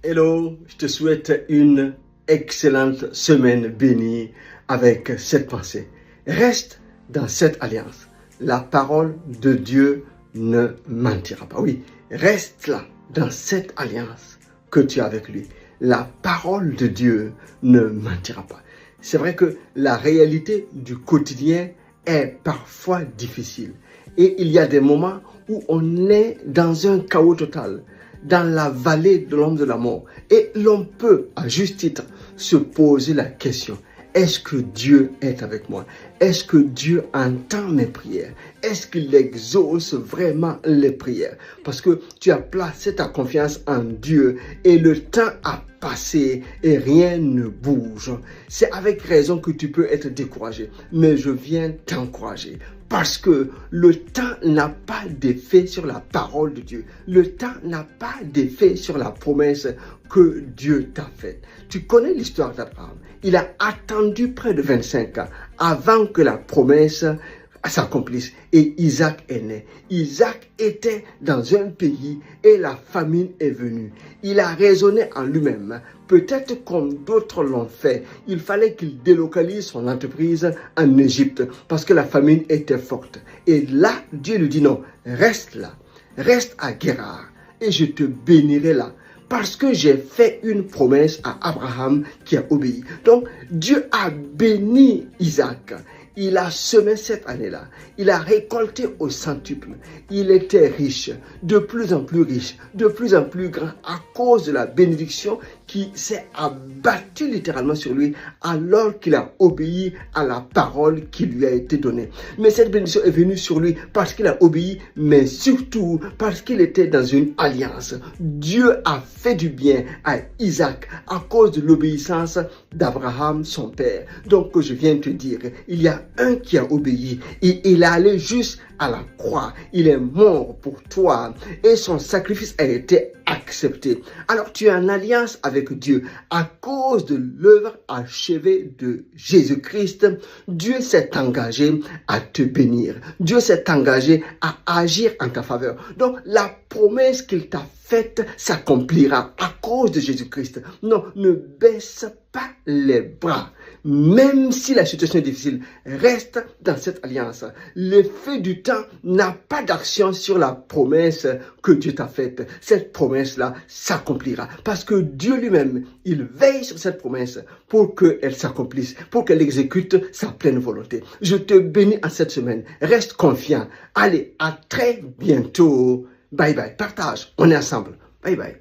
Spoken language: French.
Hello, je te souhaite une excellente semaine bénie avec cette pensée. Reste dans cette alliance. La parole de Dieu ne mentira pas. Oui, reste là, dans cette alliance que tu as avec lui. La parole de Dieu ne mentira pas. C'est vrai que la réalité du quotidien est parfois difficile. Et il y a des moments où on est dans un chaos total, dans la vallée de l'ombre de la mort. Et l'on peut, à juste titre, se poser la question: est-ce que Dieu est avec moi? Est-ce que Dieu entend mes prières? Est-ce qu'il exauce vraiment les prières? Parce que tu as placé ta confiance en Dieu et le temps a passé et rien ne bouge. C'est avec raison que tu peux être découragé. Mais je viens t'encourager. Parce que le temps n'a pas d'effet sur la parole de Dieu. Le temps n'a pas d'effet sur la promesse que Dieu t'a faite. Tu connais l'histoire d'Abraham. Il a attendu près de 25 ans avant que la promesse s'accomplisse. Et Isaac est né. Isaac était dans un pays et la famine est venue. Il a raisonné en lui-même. Peut-être comme d'autres l'ont fait, il fallait qu'il délocalise son entreprise en Égypte parce que la famine était forte. Et là, Dieu lui dit non, reste là, reste à Guérar et je te bénirai là. Parce que j'ai fait une promesse à Abraham qui a obéi. Donc, Dieu a béni Isaac. Il a semé cette année-là. Il a récolté au centuple. Il était riche, de plus en plus riche, de plus en plus grand à cause de la bénédiction qui s'est abattue littéralement sur lui alors qu'il a obéi à la parole qui lui a été donnée. Mais cette bénédiction est venue sur lui parce qu'il a obéi, mais surtout parce qu'il était dans une alliance. Dieu a fait du bien à Isaac à cause de l'obéissance d'Abraham, son père. Donc, je viens te dire, il y a un qui a obéi et il est allé juste à la croix. Il est mort pour toi et son sacrifice a été accepté. Alors tu es en alliance avec Dieu à cause de l'œuvre achevée de Jésus-Christ. Dieu s'est engagé à te bénir. Dieu s'est engagé à agir en ta faveur. Donc la promesse qu'il t'a faite s'accomplira à cause de Jésus-Christ. Non, ne baisse pas les bras. Même si la situation est difficile, reste dans cette alliance. L'effet du temps n'a pas d'action sur la promesse que Dieu t'a faite. Cette promesse-là s'accomplira. Parce que Dieu lui-même, il veille sur cette promesse pour qu'elle s'accomplisse, pour qu'elle exécute sa pleine volonté. Je te bénis en cette semaine. Reste confiant. Allez, à très bientôt. Bye bye. Partage. On est ensemble. Bye bye.